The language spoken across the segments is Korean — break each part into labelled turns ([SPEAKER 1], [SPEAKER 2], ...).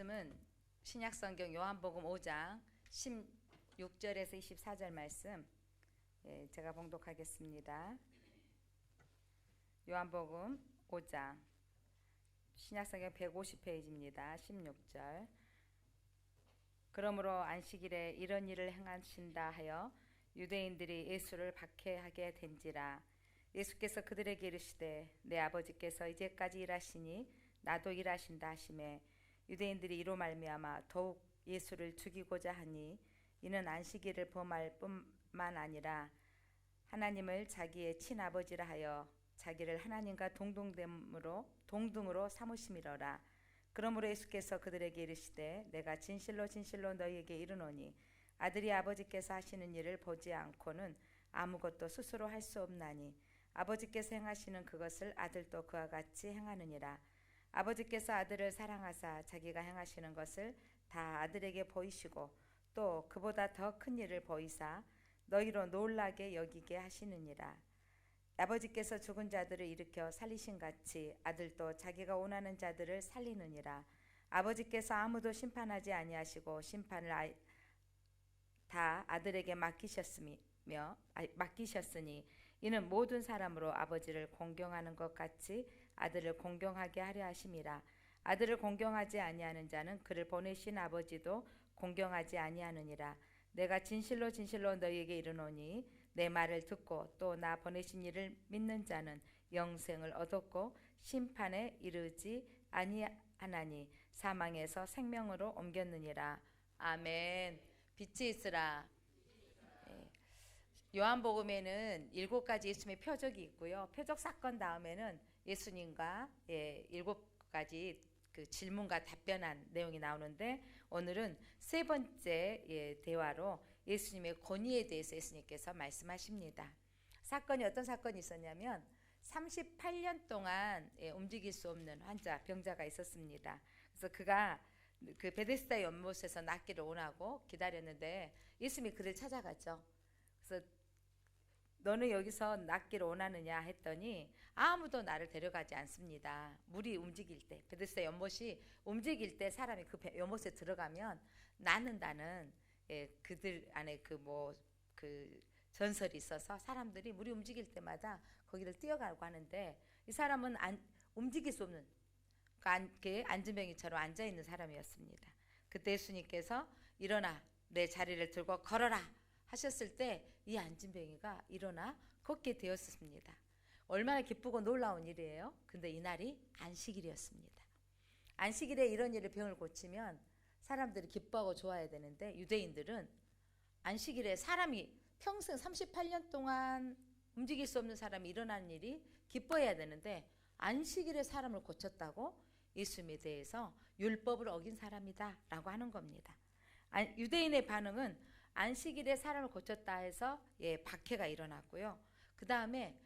[SPEAKER 1] 말씀은 신약성경 요한복음 5장 16절에서 24절 말씀 제가 봉독하겠습니다. 요한복음 5장 신약성경 150페이지입니다. 16절. 그러므로 안식일에 이런 일을 행하신다 하여 유대인들이 예수를 박해하게 된지라. 예수께서 그들에게 이르시되 내 아버지께서 이제까지 일하시니 나도 일하신다 하시매 유대인들이 이로 말미암아 더욱 예수를 죽이고자 하니 이는 안식일을 범할 뿐만 아니라 하나님을 자기의 친아버지라 하여 자기를 하나님과 동등으로 삼으심이로라. 그러므로 예수께서 그들에게 이르시되 내가 진실로 진실로 너희에게 이르노니 아들이 아버지께서 하시는 일을 보지 않고는 아무것도 스스로 할 수 없나니 아버지께서 행하시는 그것을 아들도 그와 같이 행하느니라. 아버지께서 아들을 사랑하사 자기가 행하시는 것을 다 아들에게 보이시고 또 그보다 더 큰 일을 보이사 너희로 놀라게 여기게 하시느니라. 아버지께서 죽은 자들을 일으켜 살리신 같이 아들도 자기가 원하는 자들을 살리느니라. 아버지께서 아무도 심판하지 아니하시고 심판을 다 아들에게 맡기셨으니 이는 모든 사람으로 아버지를 공경하는 것 같이 아들을 공경하게 하려 하심이라. 아들을 공경하지 아니하는 자는 그를 보내신 아버지도 공경하지 아니하느니라. 내가 진실로 진실로 너희에게 이르노니 내 말을 듣고 또 나 보내신 이를 믿는 자는 영생을 얻었고 심판에 이르지 아니하나니 사망에서 생명으로 옮겼느니라. 아멘. 빛이 있으라. 요한복음에는 7가지 예수님의 표적이 있고요. 표적 사건 다음에는 예수님과 7가지 그 질문과 답변한 내용이 나오는데 오늘은 세 번째 대화로 예수님의 권위에 대해서 예수님께서 말씀하십니다. 사건이 어떤 사건이 있었냐면 38년 동안 움직일 수 없는 병자가 있었습니다. 그래서 그가 그 베데스다 연못에서 낫기를 원하고 기다렸는데 예수님이 그를 찾아갔죠. 그래서 너는 여기서 낫기를 원하느냐 했더니 아무도 나를 데려가지 않습니다. 물이 움직일 때, 베데스다 연못이 움직일 때 사람이 그 연못에 들어가면 낫는다는 그들 안에 그 전설이 있어서 사람들이 물이 움직일 때마다 거기를 뛰어가고 하는데 이 사람은 움직일 수 없는 안진뱅이처럼 앉아 있는 사람이었습니다. 그때 예수님께서 일어나 내 자리를 들고 걸어라 하셨을 때 이 안진뱅이가 일어나 걷게 되었습니다. 얼마나 기쁘고 놀라운 일이에요. 근데 이날이 안식일이었습니다. 안식일에 이런 일을 병을 고치면 사람들이 기뻐하고 좋아해야 되는데 유대인들은 안식일에 사람이 평생 38년 동안 움직일 수 없는 사람이 일어나는 일이 기뻐해야 되는데 안식일에 사람을 고쳤다고 예수님에 대해서 율법을 어긴 사람이다 라고 하는 겁니다. 유대인의 반응은 안식일에 사람을 고쳤다 해서 박해가 일어났고요. 그 다음에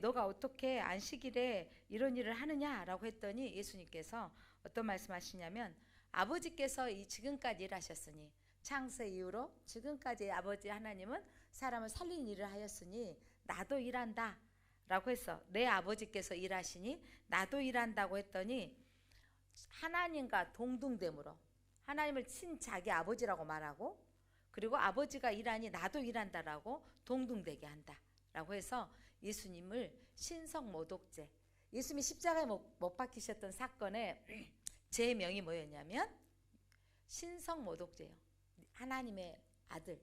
[SPEAKER 1] 너가 어떻게 안식일에 이런 일을 하느냐라고 했더니 예수님께서 어떤 말씀하시냐면 아버지께서 지금까지 일하셨으니 창세 이후로 지금까지 아버지 하나님은 사람을 살리는 일을 하였으니 나도 일한다 라고 했어. 내 아버지께서 일하시니 나도 일한다고 했더니 하나님과 동등됨으로 하나님을 자기 아버지라고 말하고 그리고 아버지가 일하니 나도 일한다라고 동등되게 한다라고 해서 예수님을 신성모독죄, 예수님이 십자가에 못 박히셨던 사건의 제명이 뭐였냐면 신성모독죄요. 하나님의 아들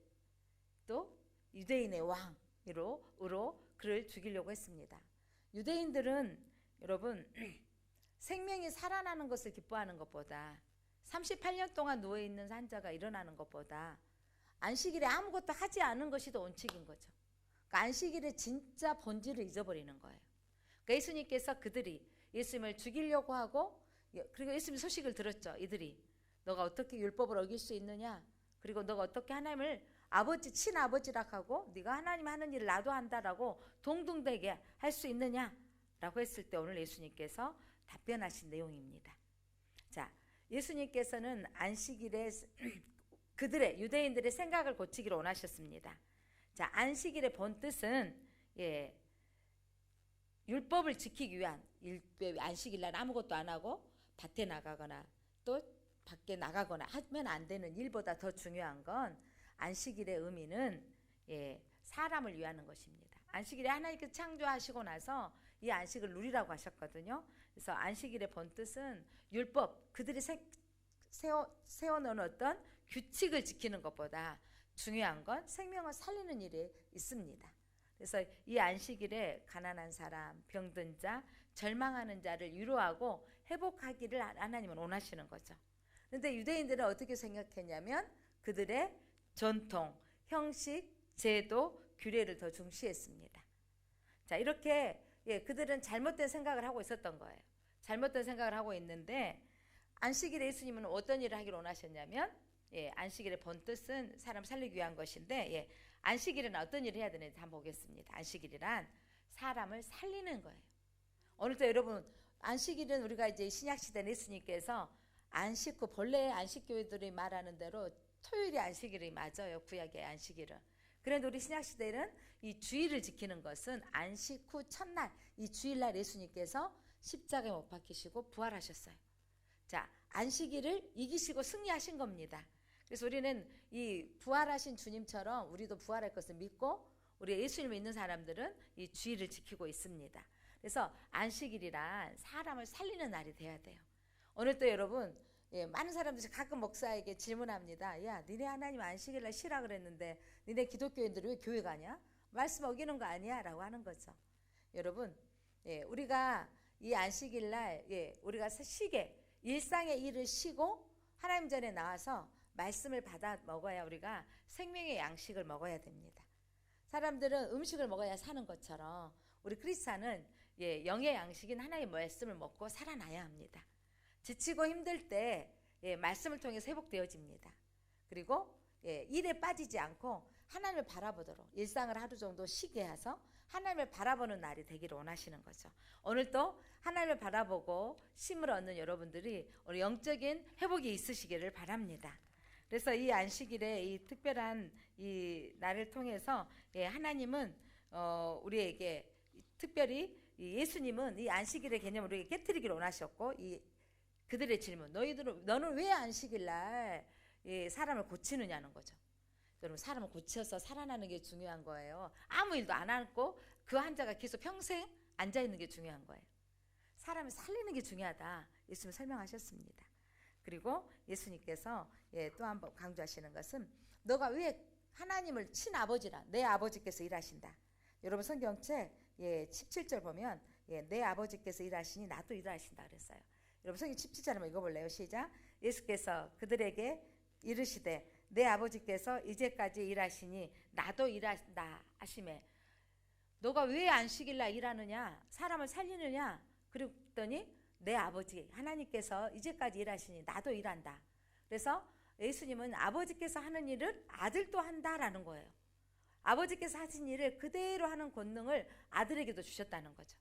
[SPEAKER 1] 또 유대인의 왕으로 그를 죽이려고 했습니다. 유대인들은 여러분 생명이 살아나는 것을 기뻐하는 것보다 38년 동안 누워있는 환자가 일어나는 것보다 안식일에 아무것도 하지 않은 것이 더 원칙인 거죠. 그러니까 안식일의 진짜 본질을 잊어버리는 거예요. 그러니까 예수님께서 그들이 예수님을 죽이려고 하고 그리고 예수님 소식을 들었죠. 이들이 너가 어떻게 율법을 어길 수 있느냐 그리고 너가 어떻게 하나님을 친아버지라 하고 네가 하나님 하는 일을 나도 한다라고 동등되게 할 수 있느냐라고 했을 때 오늘 예수님께서 답변하신 내용입니다. 자, 예수님께서는 안식일에 유대인들의 생각을 고치기를 원하셨습니다. 자, 안식일의 본 뜻은 율법을 지키기 위한 안식일날 아무것도 안 하고 밭에 나가거나 또 밖에 나가거나 하면 안 되는 일보다 더 중요한 건 안식일의 의미는 사람을 위하는 것입니다. 안식일에 하나님께서 창조하시고 나서 이 안식을 누리라고 하셨거든요. 그래서 안식일의 본뜻은 율법, 그들이 세워놓은 어떤 규칙을 지키는 것보다 중요한 건 생명을 살리는 일에 있습니다. 그래서 이 안식일에 가난한 사람, 병든 자, 절망하는 자를 위로하고 회복하기를 하나님은 원하시는 거죠. 그런데 유대인들은 어떻게 생각했냐면 그들의 전통, 형식, 제도, 규례를 더 중시했습니다. 자, 이렇게 그들은 잘못된 생각을 하고 있었던 거예요. 잘못된 생각을 하고 있는데 안식일에 예수님은 어떤 일을 하기를 원하셨냐면 안식일의 본뜻은 사람 살리기 위한 것인데 안식일은 어떤 일을 해야 되는지 한번 보겠습니다. 안식일이란 사람을 살리는 거예요. 오늘도 여러분 안식일은 우리가 이제 신약시대 예수님께서 안식 후 본래 안식교회들이 말하는 대로 토요일이 안식일이 맞아요. 구약의 안식일은. 그런데 우리 신약시대는 이 주일을 지키는 것은 안식 후 첫날 이 주일날 예수님께서 십자가에 못 박히시고 부활하셨어요. 자, 안식일을 이기시고 승리하신 겁니다. 그래서 우리는 이 부활하신 주님처럼 우리도 부활할 것을 믿고 우리 예수님을 믿는 사람들은 이 주일을 지키고 있습니다. 그래서 안식일이란 사람을 살리는 날이 돼야 돼요. 오늘 또 여러분 많은 사람들이 가끔 목사에게 질문합니다. 야, 니네 하나님 안식일날 쉬라 그랬는데 니네 기독교인들이 왜 교회 가냐? 말씀 어기는 거 아니야? 라고 하는 거죠. 여러분 우리가 이 안식일날 우리가 쉬게 일상의 일을 쉬고 하나님 전에 나와서 말씀을 받아 먹어야 우리가 생명의 양식을 먹어야 됩니다. 사람들은 음식을 먹어야 사는 것처럼 우리 크리스찬은 영의 양식인 하나님의 말씀을 먹고 살아나야 합니다. 지치고 힘들 때 말씀을 통해서 회복되어집니다. 그리고 일에 빠지지 않고 하나님을 바라보도록 일상을 하루 정도 쉬게 해서 하나님을 바라보는 날이 되기를 원하시는 거죠. 오늘도 하나님을 바라보고 쉼을 얻는 여러분들이 우리 영적인 회복이 있으시기를 바랍니다. 그래서 이 안식일에 이 특별한 이 날을 통해서 하나님은 우리에게 특별히 예수님은 이 안식일의 개념을 우리에게 깨뜨리기를 원하셨고 그들의 질문, 너는 왜 안식일날 사람을 고치느냐는 거죠. 여러분 사람을 고쳐서 살아나는 게 중요한 거예요. 아무 일도 안 하고 그 환자가 계속 평생 앉아있는 게 중요한 거예요. 사람을 살리는 게 중요하다. 예수님 설명하셨습니다. 그리고 예수님께서 또 한 번 강조하시는 것은 너가 왜 하나님을 친아버지라 내 아버지께서 일하신다. 여러분 성경책 17절 보면 내 아버지께서 일하시니 나도 일하신다 그랬어요. 여러분 성경 17절 한번 읽어볼래요? 시작. 예수께서 그들에게 이르시되 내 아버지께서 이제까지 일하시니 나도 일한다 하시매 너가 왜 안식일날 일하느냐 사람을 살리느냐 그랬더니 내 아버지 하나님께서 이제까지 일하시니 나도 일한다. 그래서 예수님은 아버지께서 하는 일을 아들도 한다라는 거예요. 아버지께서 하신 일을 그대로 하는 권능을 아들에게도 주셨다는 거죠.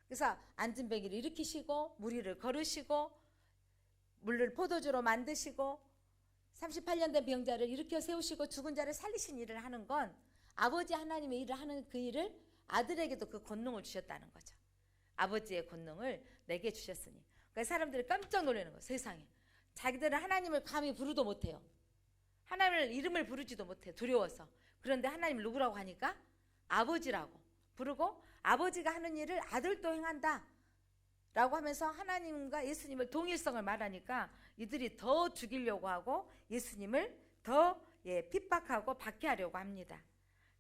[SPEAKER 1] 그래서 앉은 뱅이를 일으키시고 무리를 걸으시고 물을 포도주로 만드시고 38년 된 병자를 일으켜 세우시고 죽은 자를 살리신 일을 하는 건 아버지 하나님의 일을 하는 그 일을 아들에게도 그 권능을 주셨다는 거죠. 아버지의 권능을 내게 주셨으니. 그러니까 사람들이 깜짝 놀라는 거예요. 세상에. 자기들은 하나님을 감히 부르도 못해요. 하나님을 이름을 부르지도 못해요. 두려워서. 그런데 하나님 누구라고 하니까 아버지라고 부르고 아버지가 하는 일을 아들도 행한다 라고 하면서 하나님과 예수님을 동일성을 말하니까 이들이 더 죽이려고 하고 예수님을 더 핍박하고 박해하려고 합니다.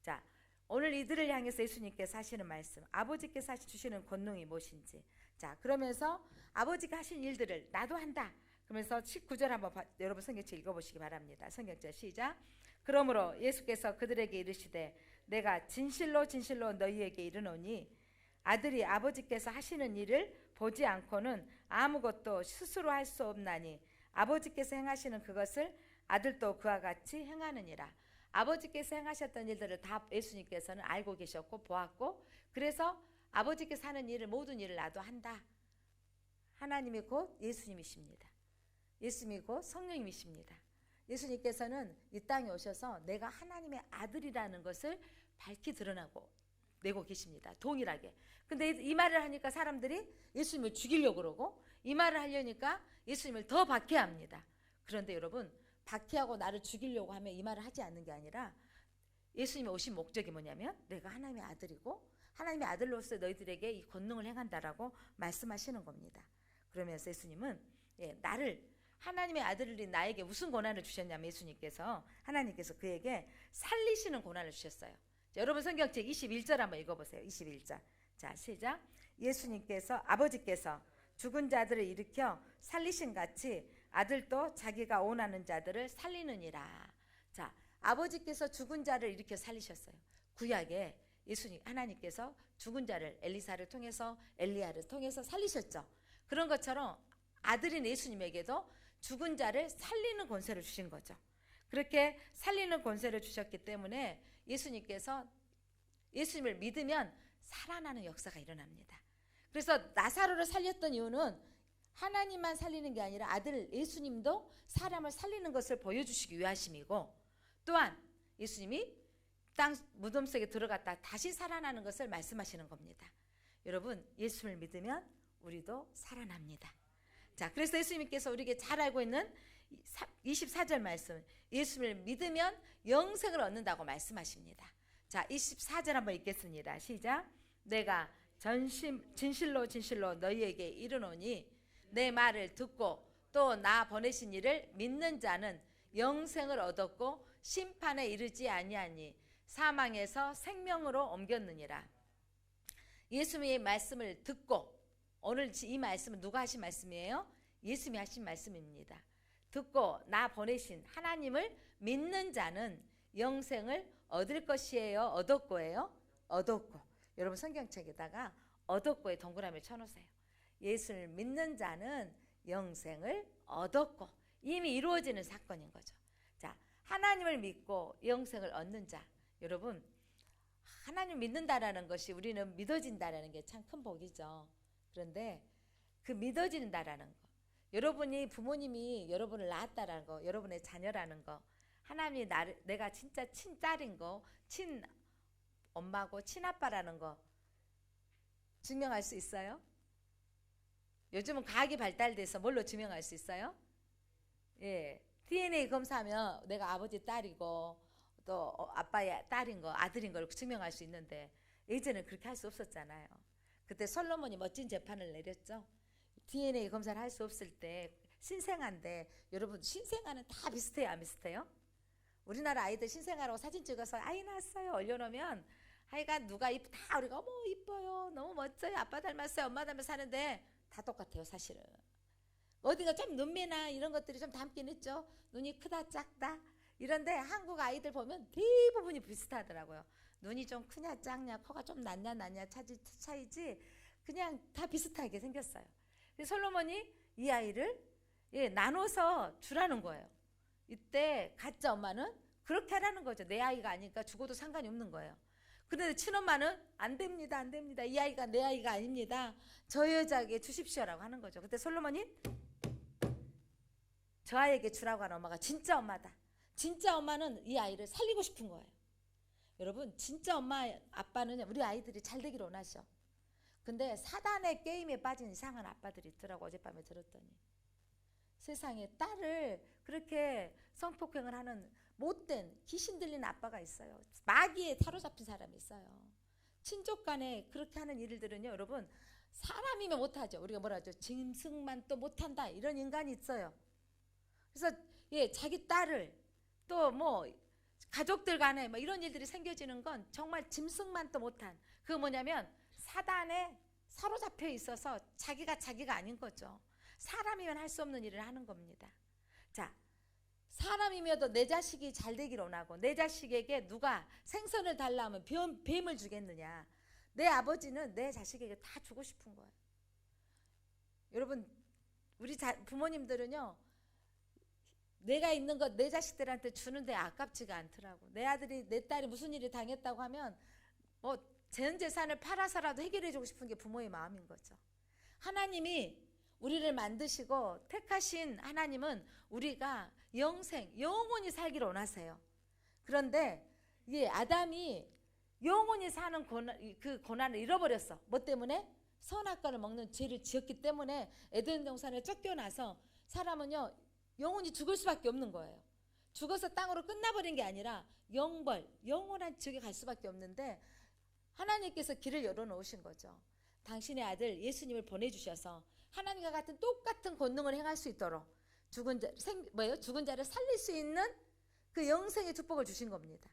[SPEAKER 1] 자, 오늘 이들을 향해서 예수님께서 하시는 말씀, 아버지께서 주시는 권능이 무엇인지. 자, 그러면서 아버지가 하신 일들을 나도 한다. 그러면서 19절 한번 여러분 성경책 읽어보시기 바랍니다. 성경책 시작. 그러므로 예수께서 그들에게 이르시되 내가 진실로 진실로 너희에게 이르노니 아들이 아버지께서 하시는 일을 보지 않고는 아무것도 스스로 할 수 없나니 아버지께서 행하시는 그것을 아들도 그와 같이 행하느니라. 아버지께서 행하셨던 일들을 다 예수님께서는 알고 계셨고 보았고 그래서 아버지께서 하는 일을 모든 일을 나도 한다. 하나님이 곧 예수님이십니다. 예수님이 곧 성령님이십니다. 예수님께서는 이 땅에 오셔서 내가 하나님의 아들이라는 것을 밝히 드러나고 내고 계십니다. 동일하게. 근데 이 말을 하니까 사람들이 예수님을 죽이려고 그러고 이 말을 하려니까 예수님을 더 박해합니다. 그런데 여러분, 박해하고 나를 죽이려고 하면 이 말을 하지 않는 게 아니라 예수님이 오신 목적이 뭐냐면 내가 하나님의 아들이고 하나님의 아들로서 너희들에게 이 권능을 행한다라고 말씀하시는 겁니다. 그러면서 예수님은 나를 하나님의 아들인 나에게 무슨 권한을 주셨냐면 하나님께서 그에게 살리시는 권한을 주셨어요. 자, 여러분 성경 책 21절 한번 읽어보세요. 21절. 자, 시작. 예수님께서 아버지께서 죽은 자들을 일으켜 살리신 같이 아들도 자기가 원하는 자들을 살리느니라. 자, 아버지께서 죽은 자를 일으켜 살리셨어요. 구약에 하나님께서 죽은 자를 엘리사를 통해서 엘리야를 통해서 살리셨죠. 그런 것처럼 아들인 예수님에게도 죽은 자를 살리는 권세를 주신 거죠. 그렇게 살리는 권세를 주셨기 때문에 예수님을 믿으면 살아나는 역사가 일어납니다. 그래서 나사로를 살렸던 이유는 하나님만 살리는 게 아니라 아들 예수님도 사람을 살리는 것을 보여주시기 위하심이고, 또한 예수님이 땅 무덤 속에 들어갔다 다시 살아나는 것을 말씀하시는 겁니다. 여러분, 예수를 믿으면 우리도 살아납니다. 자, 그래서 예수님께서 우리에게 잘 알고 있는 24절 말씀, 예수를 믿으면 영생을 얻는다고 말씀하십니다. 자, 24절 한번 읽겠습니다. 시작. 내가 진실로 너희에게 이르노니 내 말을 듣고 또 나 보내신 이를 믿는 자는 영생을 얻었고 심판에 이르지 아니하니 사망에서 생명으로 옮겼느니라. 예수님의 말씀을 듣고, 오늘 이 말씀은 누가 하신 말씀이에요? 예수님이 하신 말씀입니다. 듣고 나 보내신 하나님을 믿는 자는 영생을 얻을 것이에요? 얻었고예요? 얻었고. 여러분 성경책에다가 얻었고에 동그라미를 쳐놓으세요. 예수를 믿는 자는 영생을 얻었고, 이미 이루어지는 사건인 거죠. 자, 하나님을 믿고 영생을 얻는 자. 여러분, 하나님 믿는다라는 것이 우리는 믿어진다라는 게 참 큰 복이죠. 그런데 그 믿어진다라는 거, 여러분이 부모님이 여러분을 낳았다라는 거, 여러분의 자녀라는 거, 하나님이 내가 진짜 친딸인 거, 친엄마고 친아빠라는 거 증명할 수 있어요? 요즘은 과학이 발달돼서 뭘로 증명할 수 있어요? DNA 검사하면 내가 아버지 딸이고 또 아빠의 딸인 거, 아들인 걸 증명할 수 있는데 예전에는 그렇게 할 수 없었잖아요. 그때 솔로몬이 멋진 재판을 내렸죠. DNA 검사를 할 수 없을 때 신생아인데, 여러분 신생아는 다 비슷해요, 안 비슷해요? 우리나라 아이들 신생아라고 사진 찍어서 아이 낳았어요 올려놓으면 하여간 누가 다 우리가 어머 이뻐요, 너무 멋져요, 아빠 닮았어요, 엄마 닮았어요 하는데 다 똑같아요. 사실은 어디가 좀 눈매나 이런 것들이 좀 닮긴 했죠. 눈이 크다 작다 이런데 한국 아이들 보면 대부분이 비슷하더라고요. 눈이 좀 크냐 작냐, 코가 좀 낮냐 차이지 그냥 다 비슷하게 생겼어요. 솔로몬이 이 아이를 나눠서 주라는 거예요. 이때 가짜 엄마는 그렇게 하라는 거죠. 내 아이가 아니니까 죽어도 상관이 없는 거예요. 그런데 친엄마는 안 됩니다. 이 아이가 내 아이가 아닙니다. 저 여자에게 주십시오라고 하는 거죠. 그때 솔로몬이 저 아이에게 주라고 하는 엄마가 진짜 엄마다. 진짜 엄마는 이 아이를 살리고 싶은 거예요. 여러분, 진짜 엄마 아빠는 우리 아이들이 잘 되기를 원하셔. 근데 사단의 게임에 빠진 이상한 아빠들이 있더라고. 어젯밤에 들었더니 세상에 딸을 그렇게 성폭행을 하는 못된 귀신 들린 아빠가 있어요. 마귀에 사로잡힌 사람이 있어요. 친족 간에 그렇게 하는 일들은요, 여러분, 사람이면 못하죠. 우리가 뭐라 하죠? 짐승만 또 못한다, 이런 인간이 있어요. 그래서 자기 딸을 또 뭐 가족들 간에 뭐 이런 일들이 생겨지는 건 정말 짐승만 또 못한, 그거 뭐냐면 사단에 사로잡혀 있어서 자기가 아닌 거죠. 사람이면 할 수 없는 일을 하는 겁니다. 자, 사람이면도 내 자식이 잘 되기를 원하고 내 자식에게 누가 생선을 달라면 뱀을 주겠느냐. 내 아버지는 내 자식에게 다 주고 싶은 거예요. 여러분, 우리 부모님들은요, 내가 있는 것 내 자식들한테 주는데 아깝지가 않더라고. 내 아들이 내 딸이 무슨 일이 당했다고 하면 뭐 전 재산을 팔아서라도 해결해 주고 싶은 게 부모의 마음인 거죠. 하나님이 우리를 만드시고 택하신 하나님은 우리가 영원히 살기를 원하세요. 그런데 아담이 영원히 사는 그 고난을 잃어버렸어. 뭐 때문에? 선악과를 먹는 죄를 지었기 때문에 에덴 동산에 쫓겨나서 사람은요 영혼이 죽을 수밖에 없는 거예요. 죽어서 땅으로 끝나버린 게 아니라 영벌, 영원한 지옥에 갈 수밖에 없는데 하나님께서 길을 열어놓으신 거죠. 당신의 아들 예수님을 보내주셔서 하나님과 같은 똑같은 권능을 행할 수 있도록 죽은 자를 살릴 수 있는 그 영생의 축복을 주신 겁니다.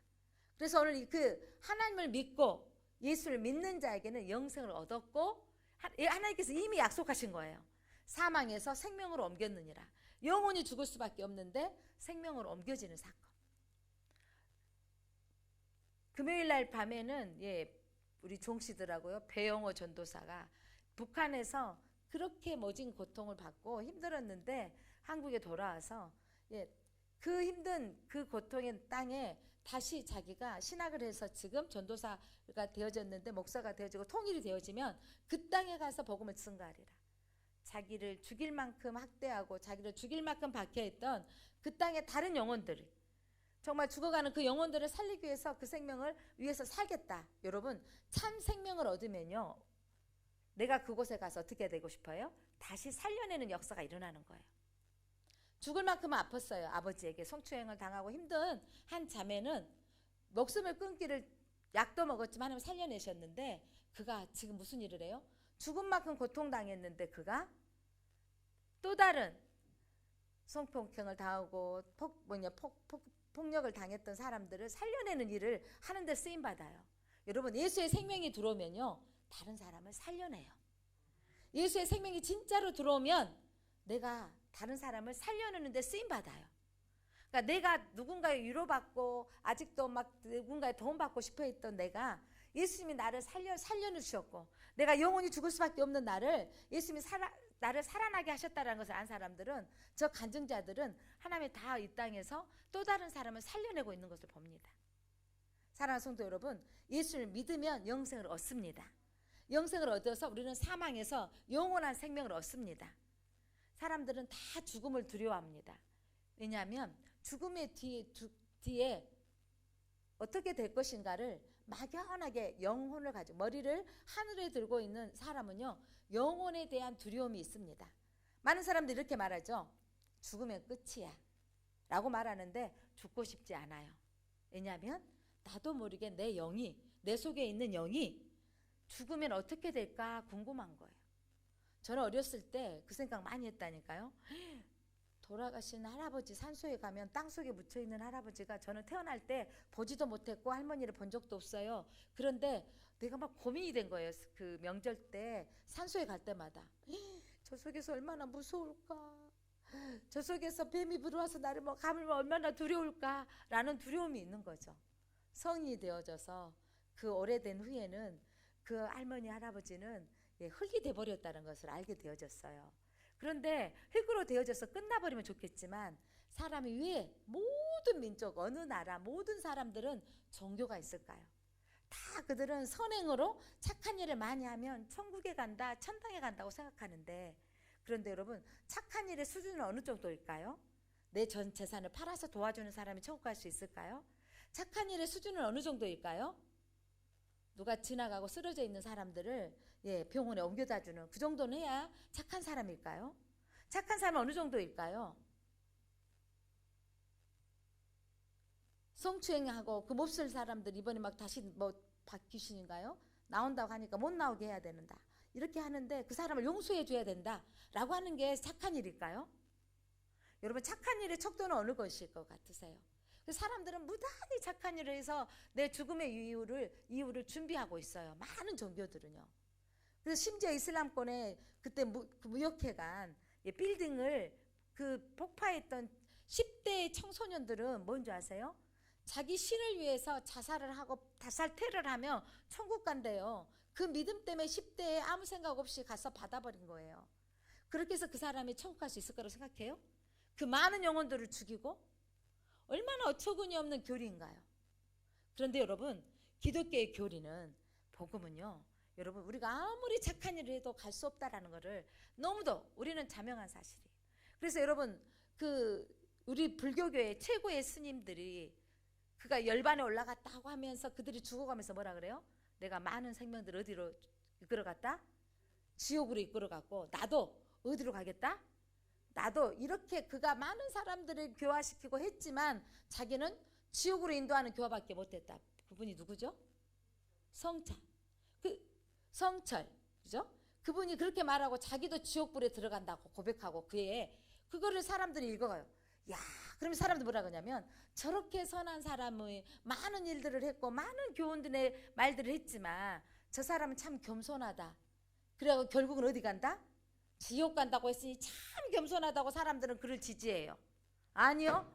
[SPEAKER 1] 그래서 오늘 그 하나님을 믿고 예수를 믿는 자에게는 영생을 얻었고 하나님께서 이미 약속하신 거예요. 사망에서 생명으로 옮겼느니라. 영혼이 죽을 수밖에 없는데 생명으로 옮겨지는 사건. 금요일 날 밤에는 우리 종씨더라고요. 배영호 전도사가 북한에서 그렇게 모진 고통을 받고 힘들었는데 한국에 돌아와서 그 힘든 그 고통의 땅에 다시 자기가 신학을 해서 지금 전도사가 되어졌는데 목사가 되어지고 통일이 되어지면 그 땅에 가서 복음을 증거하리라. 자기를 죽일 만큼 학대하고 자기를 죽일 만큼 박해했던 그 땅의 다른 영혼들을 정말 죽어가는 그 영혼들을 살리기 위해서 그 생명을 위해서 살겠다. 여러분 참 생명을 얻으면요 내가 그곳에 가서 어떻게 되고 싶어요? 다시 살려내는 역사가 일어나는 거예요. 죽을 만큼 아팠어요. 아버지에게 성추행을 당하고 힘든 한 자매는 목숨을 끊기를 약도 먹었지만 하나님 살려내셨는데 그가 지금 무슨 일을 해요? 죽은 만큼 고통당했는데 그가 또 다른 성폭행을 당하고 폭력을 당했던 사람들을 살려내는 일을 하는 데 쓰임받아요. 여러분 예수의 생명이 들어오면요 다른 사람을 살려내요. 예수의 생명이 진짜로 들어오면 내가 다른 사람을 살려내는 데 쓰임받아요. 그러니까 내가 누군가의 위로받고 아직도 막 누군가의 도움받고 싶어 했던 내가 예수님이 나를 살려주셨고 내가 영원히 죽을 수밖에 없는 나를 예수님이 나를 살아나게 하셨다는 것을 안 사람들은 저 간증자들은 하나님이 다 이 땅에서 또 다른 사람을 살려내고 있는 것을 봅니다. 사랑하는 성도 여러분 예수를 믿으면 영생을 얻습니다. 영생을 얻어서 우리는 사망에서 영원한 생명을 얻습니다. 사람들은 다 죽음을 두려워합니다. 왜냐하면 죽음의 뒤에 어떻게 될 것인가를 막연하게 영혼을 가지고 머리를 하늘에 들고 있는 사람은요 영혼에 대한 두려움이 있습니다. 많은 사람들이 이렇게 말하죠. 죽으면 끝이야 라고 말하는데 죽고 싶지 않아요. 왜냐하면 나도 모르게 내 속에 있는 영이 죽으면 어떻게 될까 궁금한 거예요. 저는 어렸을 때 그 생각 많이 했다니까요. 돌아가신 할아버지 산소에 가면 땅속에 묻혀있는 할아버지가 저는 태어날 때 보지도 못했고 할머니를 본 적도 없어요. 그런데 내가 막 고민이 된 거예요. 그 명절 때 산소에 갈 때마다 저 속에서 얼마나 무서울까, 저 속에서 뱀이 들어와서 나를 감으면 얼마나 두려울까 라는 두려움이 있는 거죠. 성인이 되어져서 그 오래된 후에는 그 할머니 할아버지는 흙이 돼버렸다는 것을 알게 되어졌어요. 그런데 흙으로 되어져서 끝나버리면 좋겠지만 사람이 왜 모든 민족 어느 나라 모든 사람들은 종교가 있을까요? 다 그들은 선행으로 착한 일을 많이 하면 천국에 간다 천당에 간다고 생각하는데 그런데 여러분 착한 일의 수준은 어느 정도일까요? 내 전 재산을 팔아서 도와주는 사람이 천국 갈 수 있을까요? 착한 일의 수준은 어느 정도일까요? 누가 지나가고 쓰러져 있는 사람들을 병원에 옮겨다 주는 그 정도는 해야 착한 사람일까요? 착한 사람은 어느 정도일까요? 성추행하고 그 몹쓸 사람들 이번에 막 다시 바뀌신인가요? 나온다고 하니까 못 나오게 해야 된다. 이렇게 하는데 그 사람을 용서해 줘야 된다 라고 하는 게 착한 일일까요? 여러분 착한 일의 척도는 어느 것일 것 같으세요? 사람들은 무단히 착한 일을 해서 내 죽음의 이유를 준비하고 있어요. 많은 종교들은요. 그래서 심지어 이슬람권에 그때 무역해간 빌딩을 그 폭파했던 10대의 청소년들은 뭔지 아세요? 자기 신을 위해서 자살을 하고 자살태를 하며 천국 간대요. 그 믿음 때문에 10대에 아무 생각 없이 가서 받아버린 거예요. 그렇게 해서 그 사람이 천국 갈 수 있을 거라고 생각해요? 그 많은 영혼들을 죽이고 얼마나 어처구니 없는 교리인가요? 그런데 여러분 기독교의 교리는 복음은요 여러분 우리가 아무리 착한 일을 해도 갈 수 없다라는 것을 너무도 우리는 자명한 사실이에요. 그래서 여러분 우리 불교교의 최고의 스님들이 그가 열반에 올라갔다고 하면서 그들이 죽어가면서 뭐라 그래요? 내가 많은 생명들 어디로 이끌어갔다? 지옥으로 이끌어갔고 나도 어디로 가겠다? 나도 이렇게 그가 많은 사람들을 교화시키고 했지만 자기는 지옥으로 인도하는 교화밖에 못했다. 그분이 누구죠? 성찬. 성철. 그죠? 그분이 그렇게 말하고 자기도 지옥불에 들어간다고 고백하고 그거를 사람들이 읽어가요. 야, 그러면 사람들이 뭐라 그러냐면 저렇게 선한 사람의 많은 일들을 했고 많은 교훈들의 말들을 했지만 저 사람은 참 겸손하다. 그래서 결국은 어디 간다? 지옥 간다고 했으니 참 겸손하다고 사람들은 그를 지지해요. 아니요.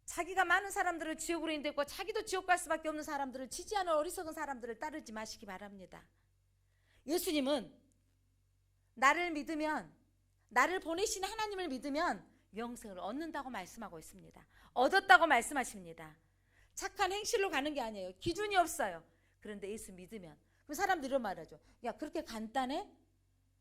[SPEAKER 1] 자기가 많은 사람들을 지옥으로 인도했고 자기도 지옥 갈 수밖에 없는 사람들을 지지하는 어리석은 사람들을 따르지 마시기 바랍니다. 예수님은 나를 믿으면, 나를 보내신 하나님을 믿으면 영생을 얻는다고 말씀하고 있습니다. 얻었다고 말씀하십니다. 착한 행실로 가는 게 아니에요. 기준이 없어요. 그런데 예수 믿으면. 그럼 사람들이 이런 말 하죠. 야, 그렇게 간단해?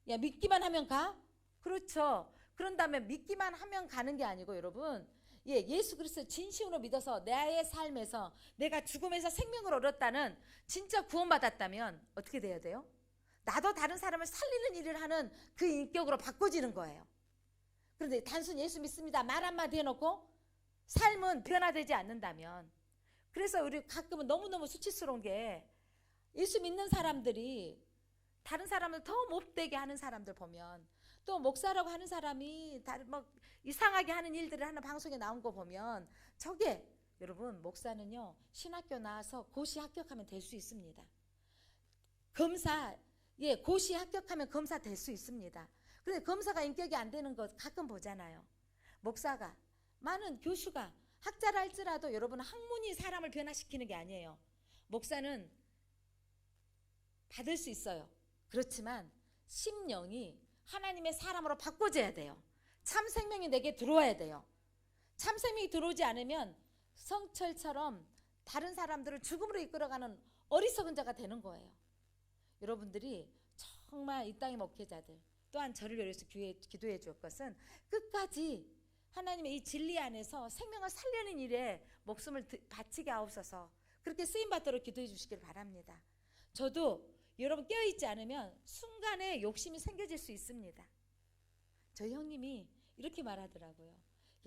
[SPEAKER 1] 야, 믿기만 하면 가? 그렇죠. 그런다면 믿기만 하면 가는 게 아니고 여러분, 예수 그리스도 진심으로 믿어서 나의 삶에서 내가 죽음에서 생명을 얻었다는 진짜 구원받았다면 어떻게 돼야 돼요? 나도 다른 사람을 살리는 일을 하는 그 인격으로 바꿔지는 거예요. 그런데 단순히 예수 믿습니다 말 한마디 해놓고 삶은 변화되지 않는다면, 그래서 우리 가끔은 너무너무 수치스러운 게 예수 믿는 사람들이 다른 사람을 더 못되게 하는 사람들 보면, 또 목사라고 하는 사람이 뭐 이상하게 하는 일들을 하는 방송에 나온 거 보면, 저게 여러분, 목사는요 신학교 나와서 고시 합격하면 될 수 있습니다. 검사, 고시 합격하면 검사 될 수 있습니다. 그런데 검사가 인격이 안 되는 거 가끔 보잖아요. 목사가, 많은 교수가 학자라 할지라도 여러분, 학문이 사람을 변화시키는 게 아니에요. 목사는 받을 수 있어요. 그렇지만 심령이 하나님의 사람으로 바꿔져야 돼요. 참 생명이 내게 들어와야 돼요. 참 생명이 들어오지 않으면 성철처럼 다른 사람들을 죽음으로 이끌어가는 어리석은 자가 되는 거예요. 여러분들이 정말 이 땅의 목회자들 또한 저를 위해서 기도해 줄 것은 끝까지 하나님의 이 진리 안에서 생명을 살리는 일에 목숨을 바치게 하옵소서. 그렇게 쓰임받도록 기도해 주시길 바랍니다. 저도 여러분 깨어있지 않으면 순간에 욕심이 생겨질 수 있습니다. 저희 형님이 이렇게 말하더라고요.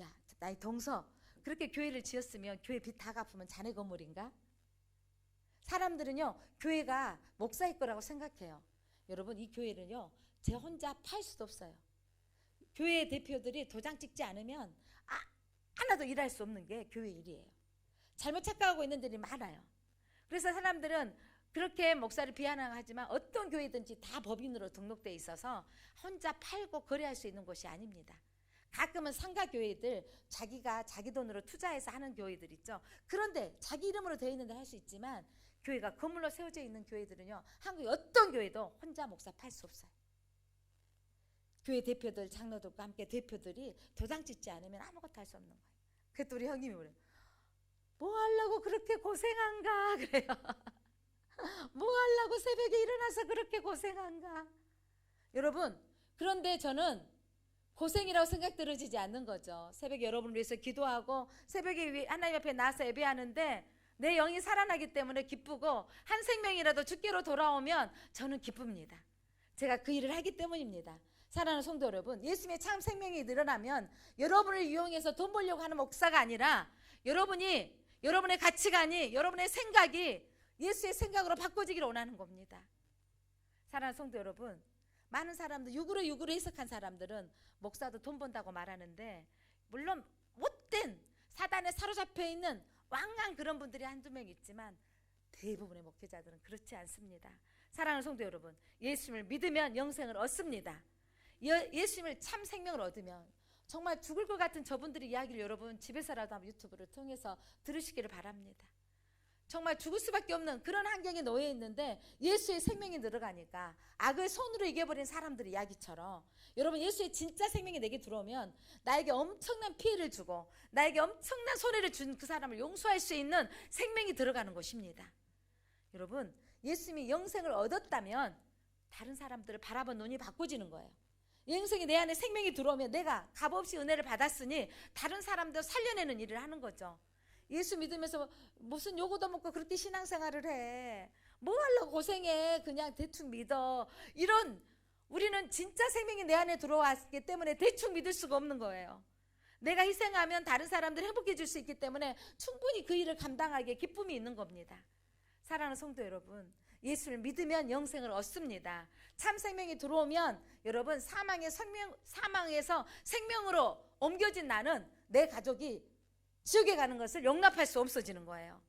[SPEAKER 1] 야, 나의 동서, 그렇게 교회를 지었으면 교회 빚 다 갚으면 자네 건물인가? 사람들은요 교회가 목사일 거라고 생각해요. 여러분, 이 교회는요 제 혼자 팔 수도 없어요. 교회 대표들이 도장 찍지 않으면 하나도 일할 수 없는 게 교회 일이에요. 잘못 착각하고 있는 데이 많아요. 그래서 사람들은 그렇게 목사를 비난하지만 어떤 교회든지 다 법인으로 등록되어 있어서 혼자 팔고 거래할 수 있는 곳이 아닙니다. 가끔은 상가 교회들, 자기가 자기 돈으로 투자해서 하는 교회들 있죠. 그런데 자기 이름으로 되어 있는 데 할 수 있지만 교회가 건물로 세워져 있는 교회들은요, 한국의 어떤 교회도 혼자 목사 팔 수 없어요. 교회 대표들, 장로들과 함께 대표들이 도장 찍지 않으면 아무것도 할 수 없는 거예요. 그때 우리 형님이 그래요. 뭐 하려고 그렇게 고생한가 그래요. 뭐 하려고 새벽에 일어나서 그렇게 고생한가. 여러분, 그런데 저는 고생이라고 생각 들어지지 않는 거죠. 새벽에 여러분을 위해서 기도하고 새벽에 하나님 앞에 나와서 예배하는데 내 영이 살아나기 때문에 기쁘고, 한 생명이라도 주께로 돌아오면 저는 기쁩니다. 제가 그 일을 하기 때문입니다. 사랑하는 성도 여러분, 예수님의 참 생명이 늘어나면 여러분을 이용해서 돈 벌려고 하는 목사가 아니라 여러분의 가치관이, 여러분의 생각이 예수의 생각으로 바꿔지기를 원하는 겁니다. 사랑하는 성도 여러분, 많은 사람들, 육으로 해석한 사람들은 목사도 돈 번다고 말하는데, 물론 못된 사단에 사로잡혀 있는 왕왕 그런 분들이 한두 명 있지만 대부분의 목회자들은 그렇지 않습니다. 사랑하는 성도 여러분, 예수님을 믿으면 영생을 얻습니다. 예수님을 참 생명을 얻으면 정말 죽을 것 같은 저분들의 이야기를 여러분 집에서라도 한번 유튜브를 통해서 들으시기를 바랍니다. 정말 죽을 수밖에 없는 그런 환경에 놓여 있는데 예수의 생명이 들어가니까 악을 손으로 이겨버린 사람들의 이야기처럼, 여러분 예수의 진짜 생명이 내게 들어오면 나에게 엄청난 피해를 주고 나에게 엄청난 손해를 준 그 사람을 용서할 수 있는 생명이 들어가는 것입니다. 여러분, 예수님이 영생을 얻었다면 다른 사람들을 바라본 눈이 바꿔지는 거예요. 영생이 내 안에 생명이 들어오면 내가 값없이 은혜를 받았으니 다른 사람들 살려내는 일을 하는 거죠. 예수 믿으면서 무슨 요구도 먹고 그렇게 신앙생활을 해. 뭐 하려고 고생해. 그냥 대충 믿어. 이런 우리는 진짜 생명이 내 안에 들어왔기 때문에 대충 믿을 수가 없는 거예요. 내가 희생하면 다른 사람들이 행복해질 수 있기 때문에 충분히 그 일을 감당하기에 기쁨이 있는 겁니다. 사랑하는 성도 여러분, 예수를 믿으면 영생을 얻습니다. 참 생명이 들어오면 여러분 사망에서 생명으로 옮겨진 나는 내 가족이 지옥에 가는 것을 용납할 수 없어지는 거예요.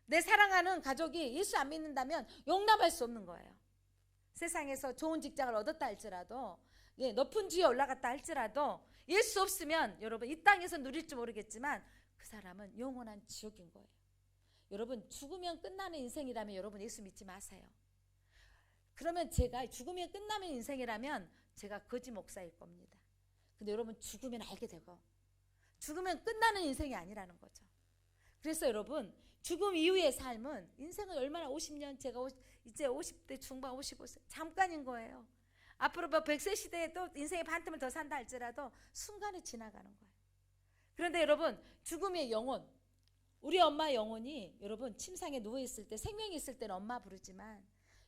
[SPEAKER 1] 내 사랑하는 가족이 예수 안 믿는다면 용납할 수 없는 거예요. 세상에서 좋은 직장을 얻었다 할지라도 높은 지위에 올라갔다 할지라도 예수 없으면 여러분 이 땅에서 누릴지 모르겠지만 그 사람은 영원한 지옥인 거예요. 여러분 죽으면 끝나는 인생이라면 여러분 예수 믿지 마세요. 그러면 제가 죽으면 끝나는 인생이라면 제가 거지 목사일 겁니다. 근데 여러분 죽으면 알게 되고 죽으면 끝나는 인생이 아니라는 거죠. 그래서 여러분 죽음 이후의 삶은 인생은 얼마나 50년 제가 이제 50대 중반 55세 잠깐인 거예요. 앞으로 100세 시대에 또 인생의 반틈을 더 산다 할지라도 순간에 지나가는 거예요. 그런데 여러분 죽음의 영혼, 우리 엄마 영혼이 여러분 침상에 누워있을 때 생명이 있을 때는 엄마 부르지만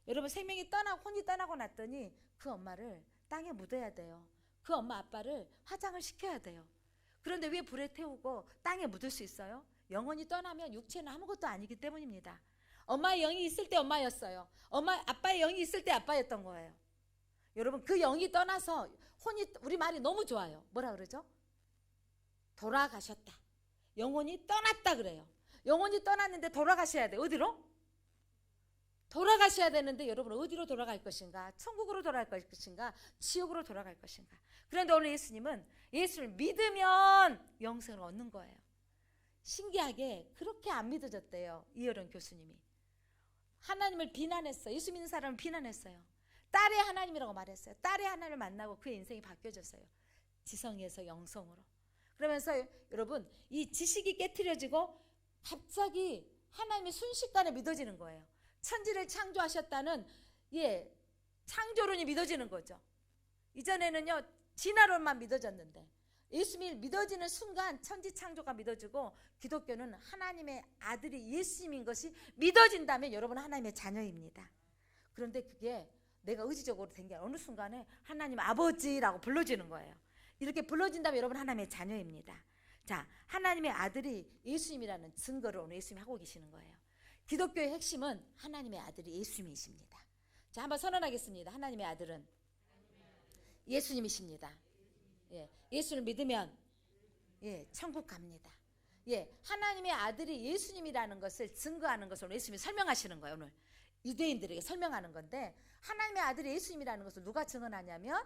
[SPEAKER 1] 여러분 생명이 떠나고 혼이 떠나고 났더니 그 엄마를 땅에 묻어야 돼요. 그 엄마 아빠를 화장을 시켜야 돼요. 그런데 왜 불에 태우고 땅에 묻을 수 있어요? 영혼이 떠나면 육체는 아무것도 아니기 때문입니다. 엄마의 영이 있을 때 엄마였어요. 아빠의 영이 있을 때 아빠였던 거예요. 여러분 그 영이 떠나서 우리 말이 너무 좋아요. 뭐라 그러죠? 돌아가셨다. 영혼이 떠났다 그래요. 영혼이 떠났는데 돌아가셔야 돼요. 어디로? 돌아가셔야 되는데 여러분 어디로 돌아갈 것인가? 천국으로 돌아갈 것인가? 지옥으로 돌아갈 것인가? 그런데 오늘 예수님은 예수를 믿으면 영생을 얻는 거예요. 신기하게 그렇게 안 믿어졌대요. 이어른 교수님이. 하나님을 비난했어요. 예수 믿는 사람을 비난했어요. 딸의 하나님이라고 말했어요. 딸의 하나님을 만나고 그의 인생이 바뀌어졌어요. 지성에서 영성으로. 그러면서 여러분 이 지식이 깨트려지고 갑자기 하나님의 순식간에 믿어지는 거예요. 천지를 창조하셨다는 창조론이 믿어지는 거죠. 이전에는요 진화론만 믿어졌는데 예수님이 믿어지는 순간 천지 창조가 믿어지고 기독교는 하나님의 아들이 예수님인 것이 믿어진다면 여러분 하나님의 자녀입니다. 그런데 그게 내가 의지적으로 된 게 어느 순간에 하나님 아버지라고 불러지는 거예요. 이렇게 불러진다면 여러분 하나님의 자녀입니다. 자, 하나님의 아들이 예수님이라는 증거를 오늘 예수님이 하고 계시는 거예요. 기독교의 핵심은 하나님의 아들이 예수님이십니다. 자, 한번 선언하겠습니다. 하나님의 아들은 예수님이십니다. 예수를 믿으면 천국 갑니다. 하나님의 아들이 예수님이라는 것을 증거하는 것을 예수님이 설명하시는 거예요. 오늘 유대인들에게 설명하는 건데 하나님의 아들이 예수님이라는 것을 누가 증언하냐면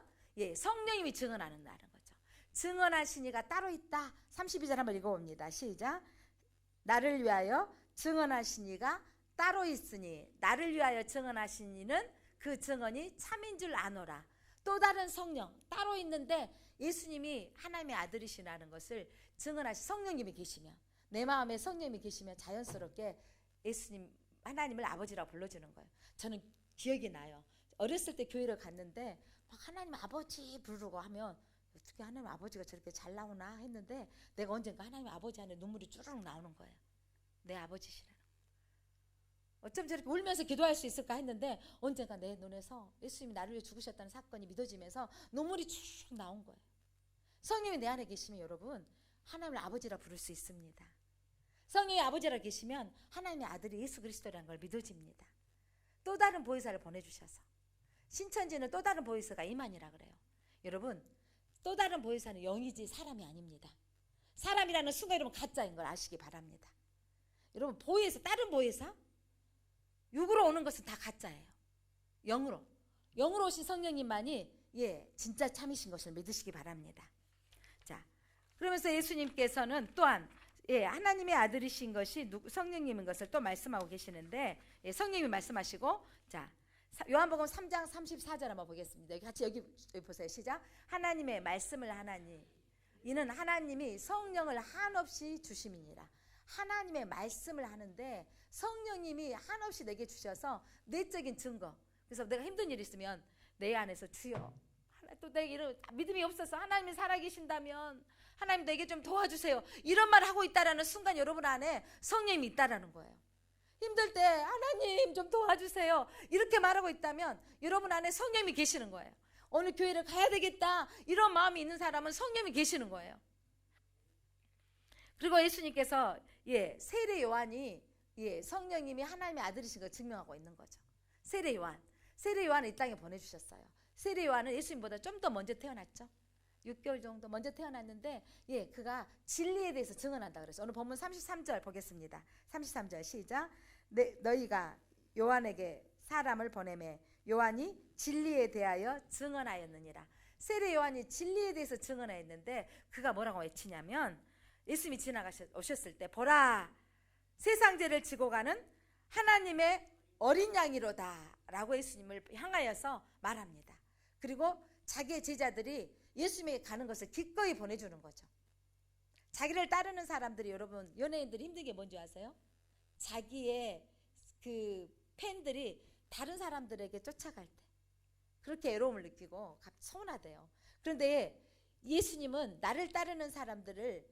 [SPEAKER 1] 성령님이 증언하는다는 거죠. 증언하신 이가 따로 있다. 32절 한번 읽어봅니다. 시작. 나를 위하여 증언하신 이가 따로 있으니 나를 위하여 증언하신 이는 그 증언이 참인 줄 아노라. 또 다른 성령 따로 있는데 예수님이 하나님의 아들이시라는 것을 증언하신 성령님이 계시면 내 마음에 성령님이 계시면 자연스럽게 예수님 하나님을 아버지라고 불러주는 거예요. 저는 기억이 나요. 어렸을 때 교회를 갔는데 막 하나님 아버지 부르고 하면 어떻게 하나님 아버지가 저렇게 잘 나오나 했는데 내가 언젠가 하나님 아버지 안에 눈물이 쭈르륵 나오는 거예요. 내 아버지시라는 거. 어쩜 저렇게 울면서 기도할 수 있을까 했는데 언젠가 내 눈에서 예수님이 나를 위해 죽으셨다는 사건이 믿어지면서 눈물이 쭉 나온 거예요. 성령이 내 안에 계시면 여러분 하나님을 아버지라 부를 수 있습니다. 성령이 아버지라 계시면 하나님의 아들이 예수 그리스도라는 걸 믿어집니다. 또 다른 보혜사를 보내주셔서 신천지는 또 다른 보혜사가 이만이라 그래요. 여러분 또 다른 보혜사는 영이지 사람이 아닙니다. 사람이라는 순간 여러분 가짜인 걸 아시기 바랍니다. 여러분 보혜사 다른 보혜사 육으로 오는 것은 다 가짜예요. 영으로 오신 성령님만이 진짜 참이신 것을 믿으시기 바랍니다. 자, 그러면서 예수님께서는 또한 하나님의 아들이신 것이 성령님인 것을 또 말씀하고 계시는데 성령님이 말씀하시고 자 요한복음 3장 34절 한번 보겠습니다. 같이 여기 보세요. 시작. 하나님의 말씀을 하나니 이는 하나님이 성령을 한없이 주심이니라. 하나님의 말씀을 하는데 성령님이 한없이 내게 주셔서 내적인 증거. 그래서 내가 힘든 일이 있으면 내 안에서 주여 또 내게 이런 믿음이 없어서 하나님이 살아계신다면 하나님 내게 좀 도와주세요. 이런 말 하고 있다라는 순간 여러분 안에 성령님이 있다라는 거예요. 힘들 때 하나님 좀 도와주세요. 이렇게 말하고 있다면 여러분 안에 성령님이 계시는 거예요. 어느 교회를 가야 되겠다 이런 마음이 있는 사람은 성령이 계시는 거예요. 그리고 예수님께서 세례 요한이 성령님이 하나님의 아들이신 걸 증명하고 있는 거죠. 세례 요한을 이 땅에 보내주셨어요. 세례 요한은 예수님보다 좀 더 먼저 태어났죠. 6개월 정도 먼저 태어났는데 그가 진리에 대해서 증언한다 그랬어요. 오늘 본문 33절 보겠습니다. 33절 시작. 너희가 요한에게 사람을 보내매 요한이 진리에 대하여 증언하였느니라. 세례 요한이 진리에 대해서 증언하였는데 그가 뭐라고 외치냐면 예수님이 지나가셨을 때 보라 세상 죄를 지고 가는 하나님의 어린 양이로다 라고 예수님을 향하여서 말합니다. 그리고 자기의 제자들이 예수님에게 가는 것을 기꺼이 보내주는 거죠. 자기를 따르는 사람들이, 여러분 연예인들이 힘든 게 뭔지 아세요? 자기의 그 팬들이 다른 사람들에게 쫓아갈 때 그렇게 애로움을 느끼고 서운하대요. 그런데 예수님은 나를 따르는 사람들을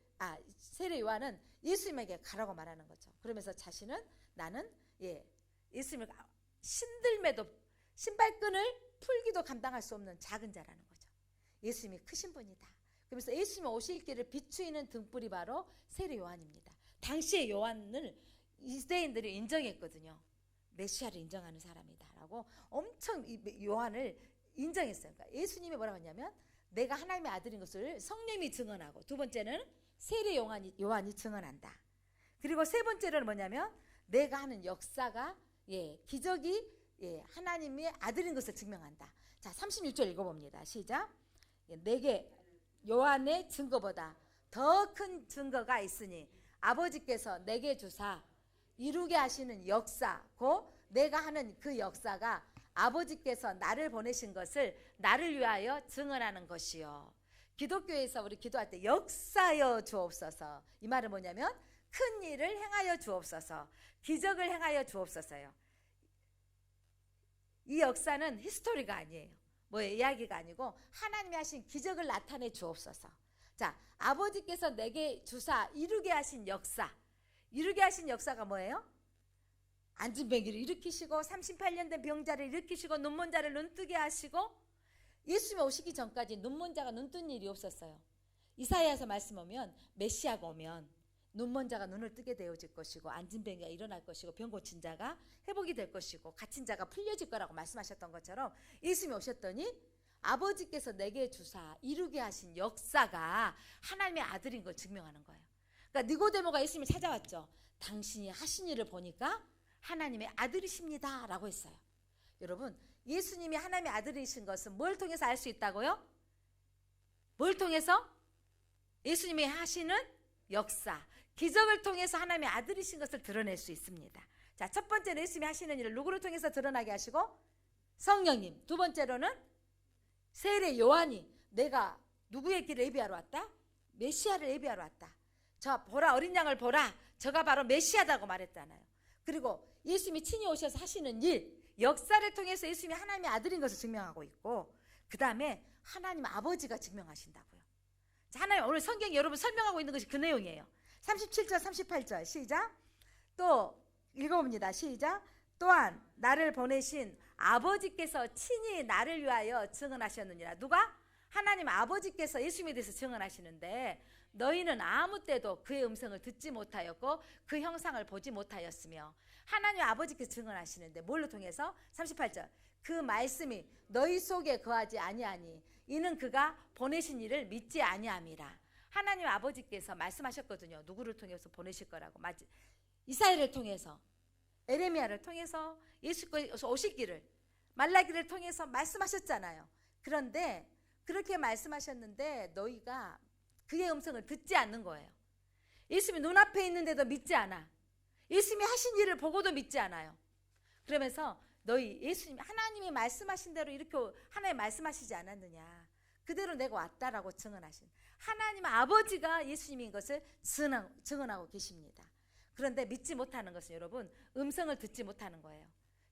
[SPEAKER 1] 세례 요한은 예수님에게 가라고 말하는 거죠. 그러면서 자신은 나는 예수님을 신들매도 신발끈을 풀기도 감당할 수 없는 작은 자라는 거죠. 예수님이 크신 분이다. 그러면서 예수님이 오실 길을 비추이는 등불이 바로 세례 요한입니다. 당시에 요한을 유대인들이 인정했거든요. 메시아를 인정하는 사람이다라고 엄청 요한을 인정했어요. 그러니까 예수님이 뭐라고 했냐면 내가 하나님의 아들인 것을 성령이 증언하고, 두 번째는 세례 요한이 증언한다. 그리고 세 번째는 뭐냐면 내가 하는 역사가 기적이 하나님의 아들인 것을 증명한다. 자, 36절 읽어봅니다. 시작. 내게 요한의 증거보다 더 큰 증거가 있으니 아버지께서 내게 주사 이루게 하시는 역사, 곧 내가 하는 그 역사가 아버지께서 나를 보내신 것을 나를 위하여 증언하는 것이요. 기독교에서 우리 기도할 때 역사여 주옵소서, 이 말은 뭐냐면 큰 일을 행하여 주옵소서, 기적을 행하여 주옵소서요. 이 역사는 히스토리가 아니에요. 이야기가 아니고 하나님이 하신 기적을 나타내 주옵소서. 자, 아버지께서 내게 주사 이루게 하신 역사, 이루게 하신 역사가 뭐예요? 앉은 병기를 일으키시고 38년 된 병자를 일으키시고 눈먼 자를 눈뜨게 하시고, 예수님이 오시기 전까지 눈먼 자가 눈뜬 일이 없었어요. 이사야에서 말씀 보면 메시아가 오면 눈먼 자가 눈을 뜨게 되어질 것이고 앉은 병이가 일어날 것이고 병 고친 자가 회복이 될 것이고 갇힌 자가 풀려질 거라고 말씀하셨던 것처럼 예수님이 오셨더니 아버지께서 내게 주사 이루게 하신 역사가 하나님의 아들인 걸 증명하는 거예요. 그러니까 니고데모가 예수님을 찾아왔죠. 당신이 하신 일을 보니까 하나님의 아들이십니다 라고 했어요. 여러분, 예수님이 하나님의 아들이신 것은 뭘 통해서 알 수 있다고요? 뭘 통해서? 예수님이 하시는 역사, 기적을 통해서 하나님의 아들이신 것을 드러낼 수 있습니다. 자, 첫 번째는 예수님이 하시는 일을 누구를 통해서 드러나게 하시고? 성령님. 두 번째로는 세례 요한이 내가 누구의 길을 예비하러 왔다? 메시아를 예비하러 왔다. 저 보라, 어린 양을 보라, 저가 바로 메시아다고 말했잖아요. 그리고 예수님이 친히 오셔서 하시는 일, 역사를 통해서 예수님이 하나님의 아들인 것을 증명하고 있고, 그 다음에 하나님 아버지가 증명하신다고요. 자, 하나님, 오늘 성경이 여러분 설명하고 있는 것이 그 내용이에요. 37절 38절 시작. 또 읽어봅니다. 시작. 또한 나를 보내신 아버지께서 친히 나를 위하여 증언하셨느니라. 누가? 하나님 아버지께서 예수님에 대해서 증언하시는데 너희는 아무 때도 그의 음성을 듣지 못하였고 그 형상을 보지 못하였으며, 하나님 아버지께서 증언하시는데 뭘로 통해서? 38절. 그 말씀이 너희 속에 거하지 아니하니 이는 그가 보내신 이를 믿지 아니함이라. 하나님 아버지께서 말씀하셨거든요. 누구를 통해서 보내실 거라고. 이사야를 통해서, 에레미야를 통해서 예수께서 오실 길을, 말라기를 통해서 말씀하셨잖아요. 그런데 그렇게 말씀하셨는데 너희가 그의 음성을 듣지 않는 거예요. 예수님이 눈앞에 있는데도 믿지 않아. 예수님이 하신 일을 보고도 믿지 않아요. 그러면서 너희 예수님, 하나님이 말씀하신 대로 이렇게 하나님 말씀하시지 않았느냐, 그대로 내가 왔다라고 증언하신 하나님 아버지가 예수님인 것을 증언하고 계십니다. 그런데 믿지 못하는 것은 여러분, 음성을 듣지 못하는 거예요.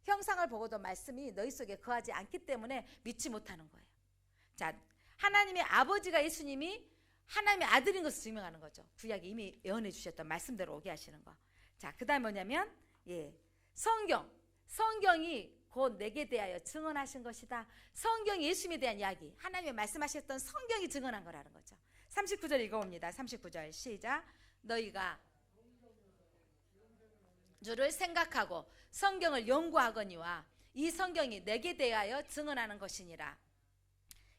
[SPEAKER 1] 형상을 보고도 말씀이 너희 속에 거하지 않기 때문에 믿지 못하는 거예요. 자, 하나님의 아버지가 예수님이 하나님의 아들인 것을 증명하는 거죠. 구약에 이미 예언해 주셨던 말씀대로 오게 하시는 거. 자, 그 다음에 뭐냐면 성경이 곧 내게 대하여 증언하신 것이다. 성경이 예수님에 대한 이야기, 하나님의 말씀하셨던 성경이 증언한 거라는 거죠. 39절 읽어봅니다. 39절 시작. 너희가 주를 생각하고 성경을 연구하거니와 이 성경이 내게 대하여 증언하는 것이니라.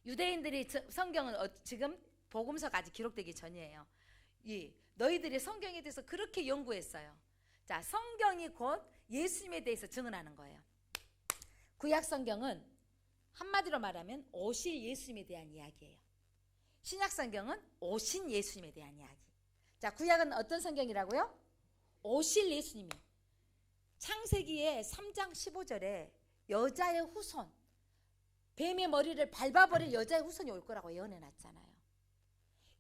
[SPEAKER 1] 유대인들이 성경은 지금 복음서가 아직 기록되기 전이에요. 너희들이 성경에 대해서 그렇게 연구했어요. 자, 성경이 곧 예수님에 대해서 증언하는 거예요. 구약 성경은 한마디로 말하면 오실 예수님에 대한 이야기예요. 신약 성경은 오신 예수님에 대한 이야기. 자, 구약은 어떤 성경이라고요? 오실 예수님이. 창세기의 3장 15절에 여자의 후손, 뱀의 머리를 밟아버린 여자의 후손이 올 거라고 예언해놨잖아요.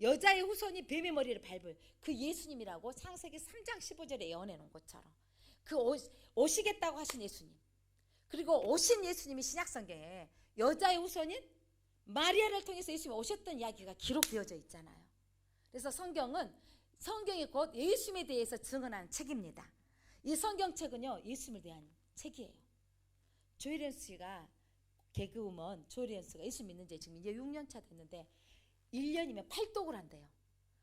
[SPEAKER 1] 여자의 후손이 뱀의 머리를 밟을 그 예수님이라고 창세기 3장 15절에 예언해놓은 것처럼 그 오시겠다고 하신 예수님, 그리고 오신 예수님이 신약성경에 여자의 후손인 마리아를 통해서 예수님이 오셨던 이야기가 기록되어져 있잖아요. 그래서 성경이 곧 예수님에 대해서 증언하는 책입니다. 이 성경책은요, 예수님에 대한 책이에요. 조혜련 씨가 개그우먼 조혜련 씨가 예수 믿는 지 지금 이제 6년 차 됐는데 1년이면 팔독을 한대요.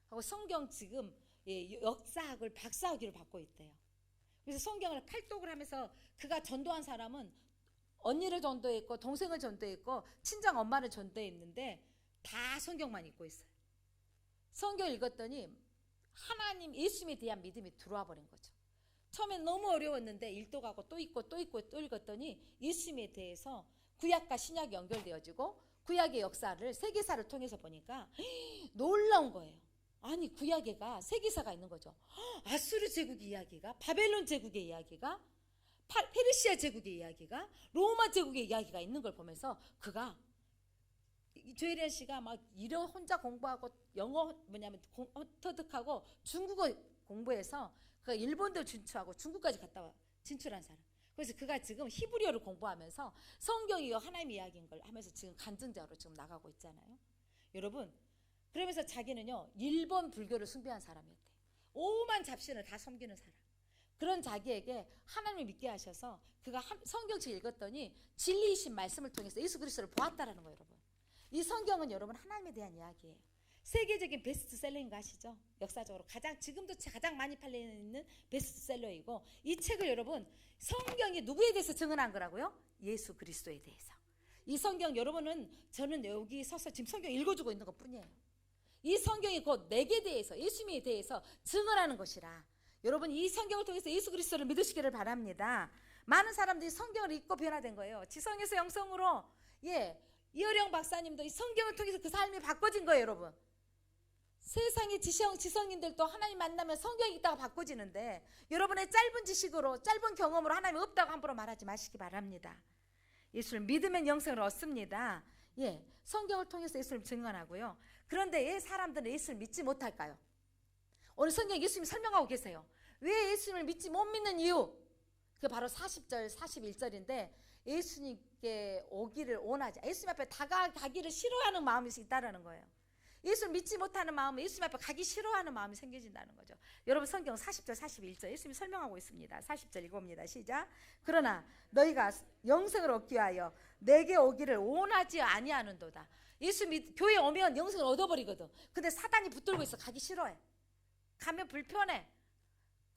[SPEAKER 1] 하고 성경 지금 역사학을 박사학위를 받고 있대요. 그래서 성경을 팔독을 하면서 그가 전도한 사람은 언니를 전도했고 동생을 전도했고 친정 엄마를 전도했는데 다 성경만 읽고 있어요. 성경 읽었더니 하나님 예수님에 대한 믿음이 들어와 버린 거죠. 처음엔 너무 어려웠는데 일독하고 또 읽고 또 읽고 또 읽었더니 예수님에 대해서 구약과 신약이 연결되어지고 구약의 역사를 세계사를 통해서 보니까 놀라운 거예요. 아니, 구약에가 세계사가 있는 거죠. 아수르 제국의 이야기가, 바벨론 제국의 이야기가, 페르시아 제국의 이야기가, 로마 제국의 이야기가 있는 걸 보면서 그가, 조혜련 씨가 막 이런 혼자 공부하고 영어 터득하고 중국어 공부해서 그가 일본도 진출하고 중국까지 갔다 와 진출한 사람. 그래서 그가 지금 히브리어를 공부하면서 성경이 하나님의 이야기인 걸 하면서 지금 간증자로 지금 나가고 있잖아요. 여러분, 그러면서 자기는요, 일본 불교를 숭배한 사람이었대요. 오만 잡신을 다 섬기는 사람. 그런 자기에게 하나님을 믿게 하셔서 그가 성경책 읽었더니 진리이신 말씀을 통해서 예수 그리스도를 보았다라는 거예요. 여러분, 이 성경은 여러분 하나님에 대한 이야기예요. 세계적인 베스트셀러인 거 아시죠? 역사적으로 지금도 가장 많이 팔리는 베스트셀러이고, 이 책을 여러분, 성경이 누구에 대해서 증언한 거라고요? 예수 그리스도에 대해서. 이 성경 여러분은, 저는 여기 서서 지금 성경 읽어주고 있는 것 뿐이에요. 이 성경이 곧 내게 대해서, 예수님에 대해서 증언하는 것이라. 여러분, 이 성경을 통해서 예수 그리스도를 믿으시기를 바랍니다. 많은 사람들이 성경을 읽고 변화된 거예요. 지성에서 영성으로. 이어령 박사님도 이 성경을 통해서 그 삶이 바꿔진 거예요. 여러분, 세상의 지성인들도 하나님 만나면 성경 읽다가 바꿔지는데, 여러분의 짧은 지식으로, 짧은 경험으로 하나님 없다고 함부로 말하지 마시기 바랍니다. 예수를 믿으면 영생을 얻습니다. 성경을 통해서 예수를 증언하고요. 그런데 왜 사람들은 예수를 믿지 못할까요? 오늘 성경 예수님이 설명하고 계세요. 왜 예수님을 못 믿는 이유? 그게 바로 40절 41절인데, 예수님께 오기를 원하지, 예수님 앞에 다가가기를 싫어하는 마음이 있다라는 거예요. 예수를 믿지 못하는 마음은 예수님 앞에 가기 싫어하는 마음이 생겨진다는 거죠. 여러분, 성경 40절 41절 예수님이 설명하고 있습니다. 40절 읽어봅니다. 시작. 그러나 너희가 영생을 얻기 위하여 내게 오기를 원하지 아니하는도다. 교회 오면 영생을 얻어버리거든. 근데 사단이 붙들고 있어. 가기 싫어해. 가면 불편해.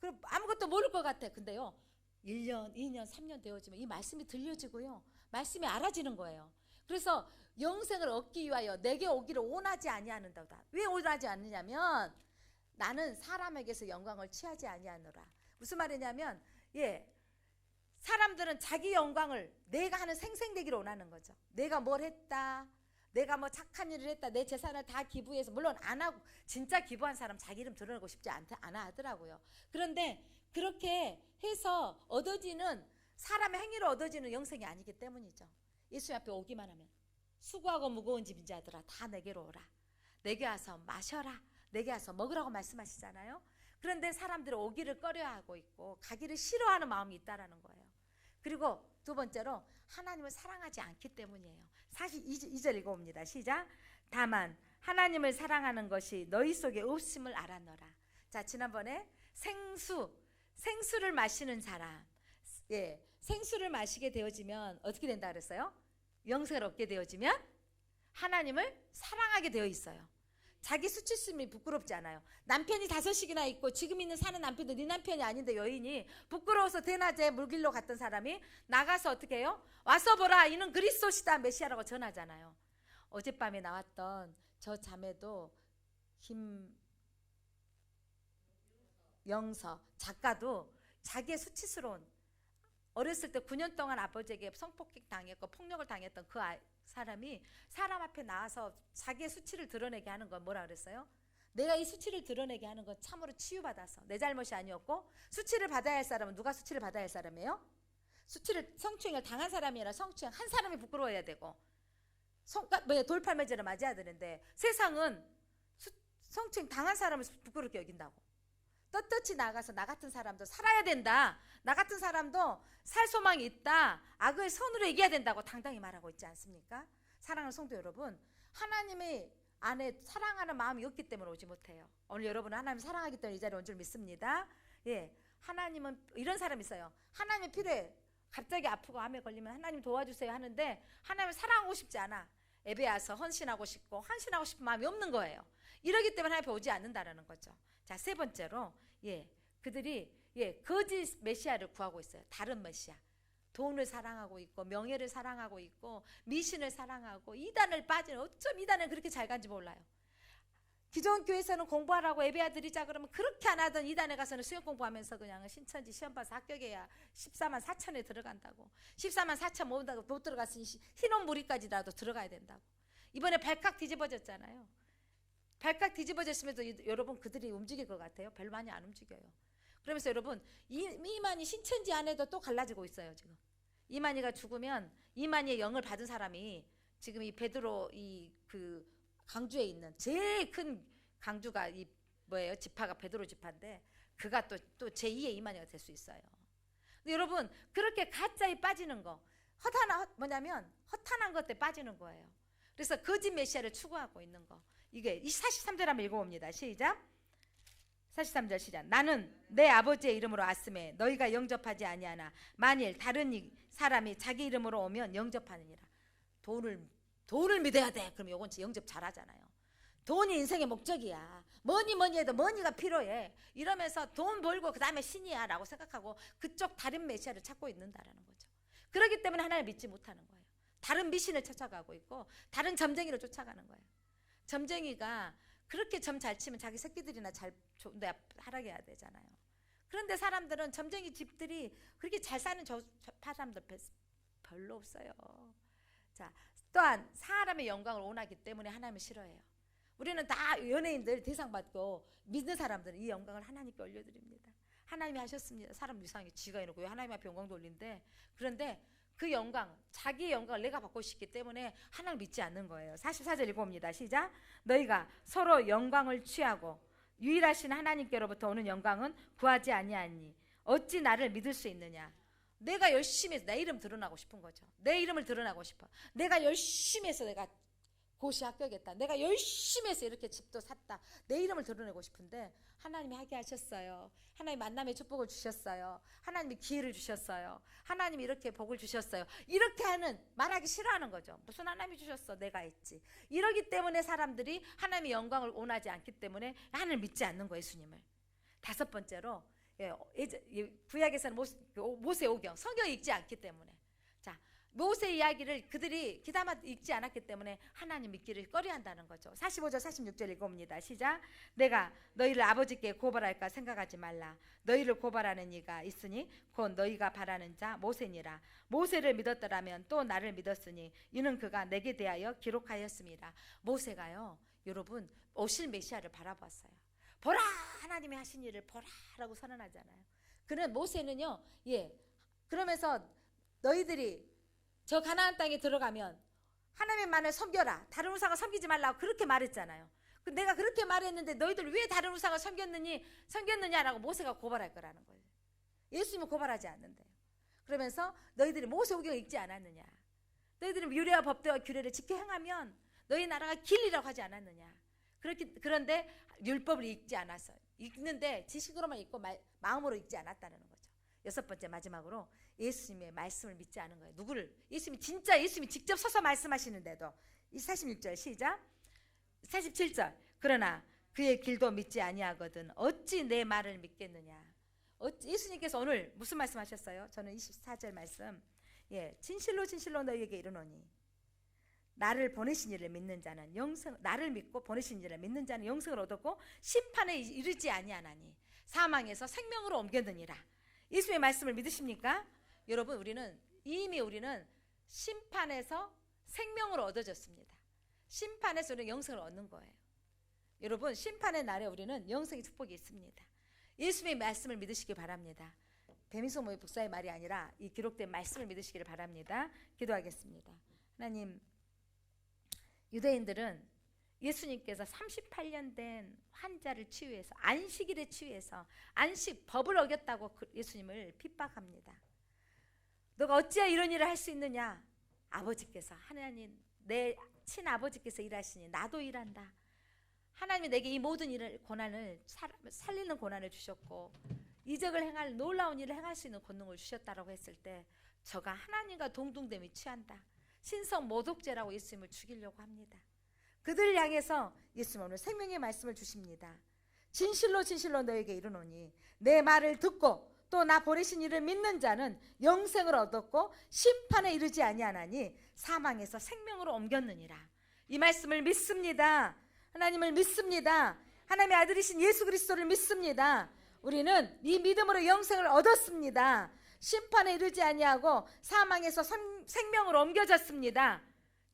[SPEAKER 1] 그리고 아무것도 모를 것 같아. 근데요, 1년, 2년, 3년 되어지면 이 말씀이 들려지고요, 말씀이 알아지는 거예요. 그래서 영생을 얻기 위하여 내게 오기를 원하지 아니하는도다. 왜 원하지 않느냐면, 나는 사람에게서 영광을 취하지 아니하노라. 무슨 말이냐면, 사람들은 자기 영광을 내가 하는 생생되기를 원하는 거죠. 내가 뭘 했다, 내가 뭐 착한 일을 했다, 내 재산을 다 기부해서, 물론 안 하고, 진짜 기부한 사람 자기 이름 드러내고 싶지 않아 하더라고요. 그런데 그렇게 해서 얻어지는, 사람의 행위로 얻어지는 영생이 아니기 때문이죠. 예수 앞에 오기만 하면, 수고하고 무거운 짐진 자들아 다 내게로 오라, 내게 와서 마셔라, 내게 와서 먹으라고 말씀하시잖아요. 그런데 사람들은 오기를 꺼려하고 있고 가기를 싫어하는 마음이 있다라는 거예요. 그리고 두 번째로 하나님을 사랑하지 않기 때문이에요. 42절 읽어봅니다. 시작. 다만 하나님을 사랑하는 것이 너희 속에 없음을 알아너라. 자, 지난번에 생수를 마시는 사람, 생수를 마시게 되어지면 어떻게 된다 그랬어요? 영생을 얻게 되어지면 하나님을 사랑하게 되어 있어요. 자기 수치심이 부끄럽지 않아요. 남편이 5씩이나 있고 지금 있는 사는 남편도 네 남편이 아닌데 여인이 부끄러워서 대낮에 물길로 갔던 사람이 나가서 어떻게 해요? 와서 보라, 이는 그리스도시다, 메시아라고 전하잖아요. 어젯밤에 나왔던 저 자매도 김영서 작가도 자기의 수치스러운, 어렸을 때 9년 동안 아버지에게 성폭행 당했고 폭력을 당했던 그 사람이 사람 앞에 나와서 자기의 수치를 드러내게 하는 건 뭐라 그랬어요? 내가 이 수치를 드러내게 하는 건 참으로 치유받아서 내 잘못이 아니었고, 수치를 받아야 할 사람은 누가 수치를 받아야 할 사람이에요? 수치를, 성추행을 당한 사람이 아니라 성추행 한 사람이 부끄러워야 되고 돌팔매질을 맞아야 되는데, 세상은 성추행 당한 사람을 부끄럽게 여긴다고. 떳떳이 나가서 나 같은 사람도 살아야 된다, 나 같은 사람도 살 소망이 있다, 악을 선으로 이겨야 된다고 당당히 말하고 있지 않습니까? 사랑하는 성도 여러분, 하나님의 안에 사랑하는 마음이 없기 때문에 오지 못해요. 오늘 여러분은 하나님 사랑하기 때문에 이 자리에 온 줄 믿습니다. 하나님은 이런 사람이 있어요. 하나님이 필요해. 갑자기 아프고 암에 걸리면 하나님 도와주세요 하는데 하나님을 사랑하고 싶지 않아. 예배 와서 헌신하고 싶고 헌신하고 싶은 마음이 없는 거예요. 이러기 때문에 하나님 앞에 오지 않는다라는 거죠. 자, 세 번째로 그들이 거짓 메시아를 구하고 있어요. 다른 메시아. 돈을 사랑하고 있고 명예를 사랑하고 있고 미신을 사랑하고 이단을 빠지는, 어쩜 이단을 그렇게 잘 간지 몰라요. 기존 교회에서는 공부하라고 예배 드리자 그러면 그렇게 안 하던 이단에 가서는 수영 공부하면서 그냥 신천지 시험 봐서 합격해야 14만 4천에 들어간다고. 14만 4천 못 들어갔으니 흰옷 무리까지라도 들어가야 된다고. 이번에 발칵 뒤집어졌잖아요. 발칵 뒤집어졌으면서 여러분 그들이 움직일 것 같아요? 별로 많이 안 움직여요. 그러면서 여러분 이만희 신천지 안에도 또 갈라지고 있어요. 지금 이만희가 죽으면 이만희의 영을 받은 사람이 지금 이 베드로 그 강주에 있는 제일 큰 강주가 이 뭐예요? 지파가 베드로 지파인데 그가 또 제2의 이만희가 될 수 있어요. 근데 여러분 그렇게 가짜에 빠지는 거, 허탄한 것에 빠지는 거예요. 그래서 거짓 메시아를 추구하고 있는 거. 이게 43절 한번 읽어봅니다. 시작. 43절 시작. 나는 내 아버지의 이름으로 왔음에 너희가 영접하지 아니하나 만일 다른 사람이 자기 이름으로 오면 영접하느니라. 돈을 믿어야 돼. 그럼 요건 영접 잘하잖아요. 돈이 인생의 목적이야. 뭐니 해도 머니가 필요해. 이러면서 돈 벌고 그 다음에 신이야 라고 생각하고 그쪽 다른 메시아를 찾고 있는다라는 거죠. 그렇기 때문에 하나님을 믿지 못하는 거예요. 다른 미신을 찾아가고 있고 다른 점쟁이를 쫓아가는 거예요. 점쟁이가 그렇게 점 잘 치면 자기 새끼들이나 좋은데 하락해야 되잖아요. 그런데 사람들은 점쟁이 집들이 그렇게 잘 사는 사람들 별로 없어요. 자, 또한 사람의 영광을 원하기 때문에 하나님을 싫어해요. 우리는 다 연예인들 대상 받고 믿는 사람들은 이 영광을 하나님께 올려드립니다. 하나님이 하셨습니다. 사람 이상하게 지가 해놓고 왜 하나님 앞에 영광 돌린대? 그런데 그 영광, 자기의 영광을 내가 받고 싶기 때문에 하나님을 믿지 않는 거예요. 44절 읽어봅니다. 시작. 너희가 서로 영광을 취하고 유일하신 하나님께로부터 오는 영광은 구하지 아니하니 어찌 나를 믿을 수 있느냐? 내가 열심히 해서 내 이름 드러나고 싶은 거죠. 내 이름을 드러나고 싶어. 내가 열심히 해서 내가 고시 합격했다. 내가 열심히 해서 이렇게 집도 샀다. 내 이름을 드러내고 싶은데 하나님이 하게 하셨어요. 하나님 만남의 축복을 주셨어요. 하나님이 기회를 주셨어요. 하나님이 이렇게 복을 주셨어요. 이렇게 말하기 싫어하는 거죠. 무슨 하나님이 주셨어? 내가 했지. 이러기 때문에 사람들이 하나님의 영광을 원하지 않기 때문에 하나님을 믿지 않는 거예요. 예수님을. 다섯 번째로 구약에서는 모세오경 성경 읽지 않기 때문에, 자, 모세 이야기를 그들이 귀담아 읽지 않았기 때문에 하나님 믿기를 꺼려한다는 거죠. 45절 46절 읽어봅니다. 시작. 내가 너희를 아버지께 고발할까 생각하지 말라. 너희를 고발하는 이가 있으니 곧 너희가 바라는 자 모세니라. 모세를 믿었더라면 또 나를 믿었으니 이는 그가 내게 대하여 기록하였습니다. 모세가요, 여러분 오실 메시아를 바라봤어요. 보라, 하나님이 하신 일을 보라라고 선언하잖아요. 그는 모세는요, 그러면서 너희들이 저 가나안 땅에 들어가면 하나님만을 섬겨라, 다른 우상을 섬기지 말라고 그렇게 말했잖아요. 내가 그렇게 말했는데 너희들 왜 다른 우상을 섬겼느냐라고 모세가 고발할 거라는 거예요. 예수님은 고발하지 않는데요. 그러면서 너희들이 모세오경을 읽지 않았느냐? 너희들이 유례와 법도와 규례를 지켜 행하면 너희 나라가 길리라고 하지 않았느냐? 그런데 율법을 읽지 않았어요. 읽는데 지식으로만 읽고 마음으로 읽지 않았다는 거죠. 6번째 마지막으로 예수님의 말씀을 믿지 않은 거예요. 누구를? 예수님이 직접 서서 말씀하시는데도. 이 46절 시작. 47절. 그러나 그의 길도 믿지 아니하거든 어찌 내 말을 믿겠느냐. 예수님께서 오늘 무슨 말씀하셨어요? 저는 24절 말씀. 진실로 진실로 너희에게 이르노니 나를 보내신 이를 믿는 자는 나를 믿고 보내신 이를 믿는 자는 영생을 얻었고 심판에 이르지 아니하나니 사망에서 생명으로 옮겼느니라. 예수님의 말씀을 믿으십니까? 여러분, 우리는 심판에서 생명으로 얻어졌습니다. 심판에서 우리는 영생을 얻는 거예요. 여러분, 심판의 날에 우리는 영생의 축복이 있습니다. 예수님의 말씀을 믿으시기 바랍니다. 배민석 목사의 말이 아니라 이 기록된 말씀을 믿으시기를 바랍니다. 기도하겠습니다. 하나님, 유대인들은 예수님께서 38년 된 환자를 치유해서 안식일에 치유해서 안식법을 어겼다고 예수님을 핍박합니다. 너가 어찌하여 이런 일을 할 수 있느냐. 아버지께서, 하나님, 내 친아버지께서 일하시니 나도 일한다. 하나님이 내게 이 모든 일을 고난을 살리는 고난을 주셨고 이적을 행할 놀라운 일을 행할 수 있는 권능을 주셨다라고 했을 때 저가 하나님과 동등됨이 취한다. 신성 모독죄라고 예수님을 죽이려고 합니다. 그들을 향해서 예수님 오늘 생명의 말씀을 주십니다. 진실로 진실로 너에게 이르노니 내 말을 듣고 또 나 보내신 이를 믿는 자는 영생을 얻었고 심판에 이르지 아니하나니 사망에서 생명으로 옮겼느니라. 이 말씀을 믿습니다. 하나님을 믿습니다. 하나님의 아들이신 예수 그리스도를 믿습니다. 우리는 이 믿음으로 영생을 얻었습니다. 심판에 이르지 아니하고 사망에서 생명으로 옮겨졌습니다.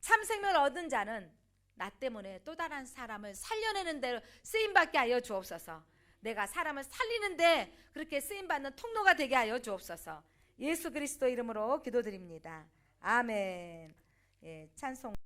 [SPEAKER 1] 참 생명을 얻은 자는 나 때문에 또 다른 사람을 살려내는 대로 쓰임받게 하여 주옵소서. 내가 사람을 살리는데 그렇게 쓰임받는 통로가 되게 하여 주옵소서. 예수 그리스도 이름으로 기도드립니다. 아멘. 찬송.